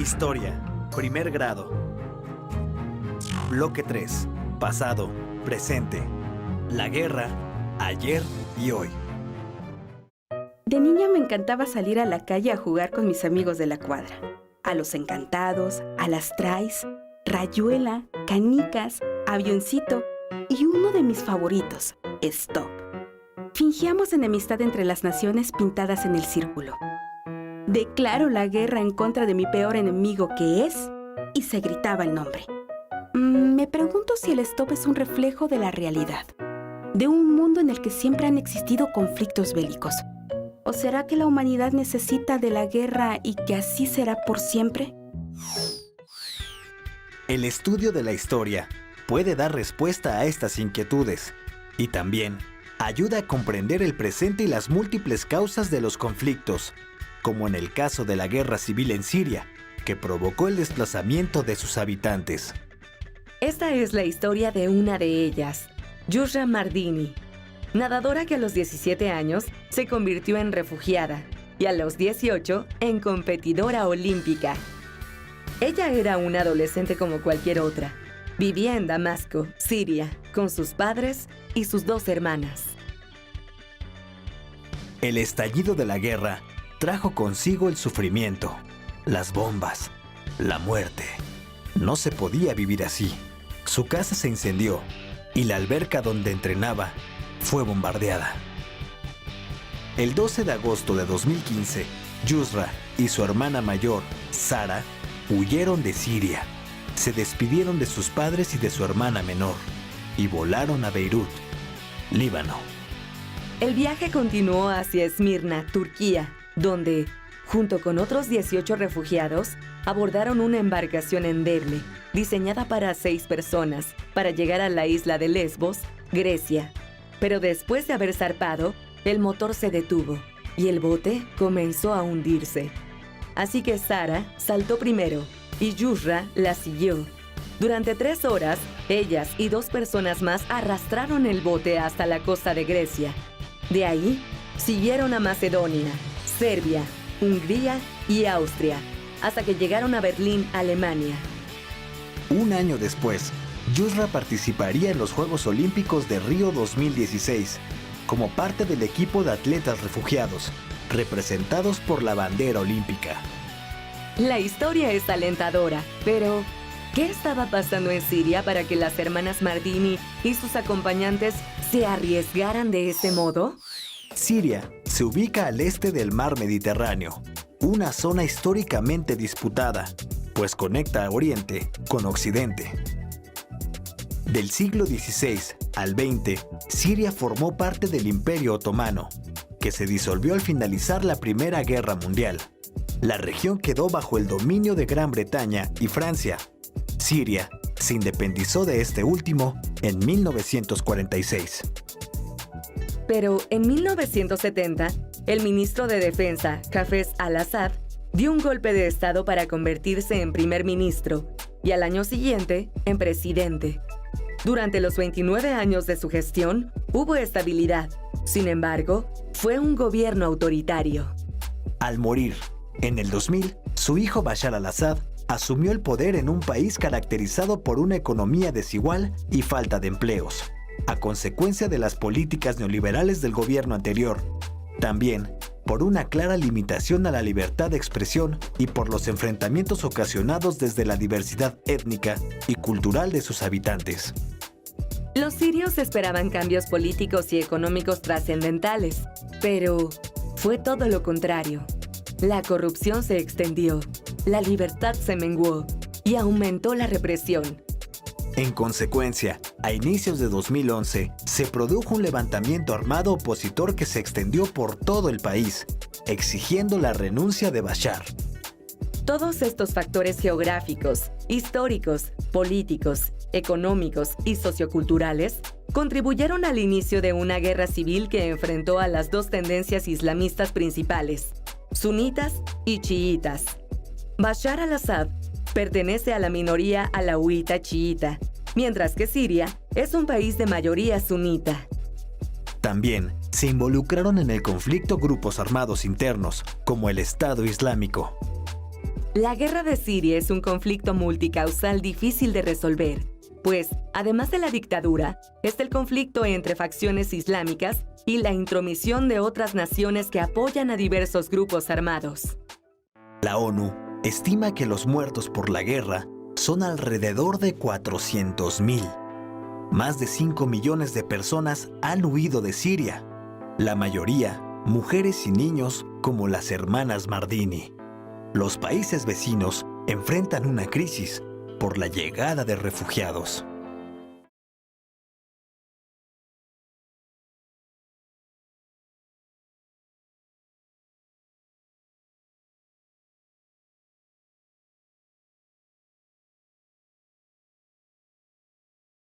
Historia, primer grado. Bloque 3. Pasado, presente. La guerra, ayer y hoy. De niña me encantaba salir a la calle a jugar con mis amigos de la cuadra. A los encantados, a las trais, rayuela, canicas, avioncito y uno de mis favoritos, stop. Fingíamos enemistad entre las naciones pintadas en el círculo. Declaro la guerra en contra de mi peor enemigo que es, y se gritaba el nombre. Me pregunto si el stop es un reflejo de la realidad, de un mundo en el que siempre han existido conflictos bélicos. ¿O será que la humanidad necesita de la guerra y que así será por siempre? El estudio de la historia puede dar respuesta a estas inquietudes y también ayuda a comprender el presente y las múltiples causas de los conflictos, como en el caso de la guerra civil en Siria, que provocó el desplazamiento de sus habitantes. Esta es la historia de una de ellas, Yusra Mardini, nadadora que a los 17 años se convirtió en refugiada y a los 18 en competidora olímpica. Ella era una adolescente como cualquier otra. Vivía en Damasco, Siria, con sus padres y sus 2 hermanas. El estallido de la guerra trajo consigo el sufrimiento, las bombas, la muerte. No se podía vivir así. Su casa se incendió y la alberca donde entrenaba fue bombardeada. El 12 de agosto de 2015, Yusra y su hermana mayor, Sara, huyeron de Siria. Se despidieron de sus padres y de su hermana menor y volaron a Beirut, Líbano. El viaje continuó hacia Esmirna, Turquía, donde, junto con otros 18 refugiados, abordaron una embarcación endeble, diseñada para 6 personas, para llegar a la isla de Lesbos, Grecia. Pero después de haber zarpado, el motor se detuvo y el bote comenzó a hundirse. Así que Sara saltó primero y Yusra la siguió. Durante 3 horas, ellas y 2 personas más arrastraron el bote hasta la costa de Grecia. De ahí, siguieron a Macedonia, Serbia, Hungría y Austria, hasta que llegaron a Berlín, Alemania. Un año después, Yusra participaría en los Juegos Olímpicos de Río 2016, como parte del equipo de atletas refugiados, representados por la bandera olímpica. La historia es alentadora, pero ¿qué estaba pasando en Siria para que las hermanas Mardini y sus acompañantes se arriesgaran de ese modo? Siria se ubica al este del mar Mediterráneo, una zona históricamente disputada, pues conecta a Oriente con Occidente. Del siglo XVI al XX, Siria formó parte del Imperio Otomano, que se disolvió al finalizar la Primera Guerra Mundial. La región quedó bajo el dominio de Gran Bretaña y Francia. Siria se independizó de este último en 1946. Pero en 1970, el ministro de Defensa, Hafez al-Assad, dio un golpe de estado para convertirse en primer ministro y al año siguiente en presidente. Durante los 29 años de su gestión, hubo estabilidad. Sin embargo, fue un gobierno autoritario. Al morir, en el 2000, su hijo Bashar al-Assad asumió el poder en un país caracterizado por una economía desigual y falta de empleos, a consecuencia de las políticas neoliberales del gobierno anterior. También por una clara limitación a la libertad de expresión y por los enfrentamientos ocasionados desde la diversidad étnica y cultural de sus habitantes. Los sirios esperaban cambios políticos y económicos trascendentales, pero fue todo lo contrario. La corrupción se extendió, la libertad se menguó y aumentó la represión. En consecuencia, a inicios de 2011, se produjo un levantamiento armado opositor que se extendió por todo el país, exigiendo la renuncia de Bashar. Todos estos factores geográficos, históricos, políticos, económicos y socioculturales contribuyeron al inicio de una guerra civil que enfrentó a las 2 tendencias islamistas principales, sunitas y chiitas. Bashar al-Assad pertenece a la minoría alauita chiita, mientras que Siria es un país de mayoría sunita. También se involucraron en el conflicto grupos armados internos, como el Estado Islámico. La guerra de Siria es un conflicto multicausal difícil de resolver, pues, además de la dictadura, es el conflicto entre facciones islámicas y la intromisión de otras naciones que apoyan a diversos grupos armados. La ONU estima que los muertos por la guerra son alrededor de 400,000. Más de 5 millones de personas han huido de Siria, la mayoría mujeres y niños como las hermanas Mardini. Los países vecinos enfrentan una crisis por la llegada de refugiados.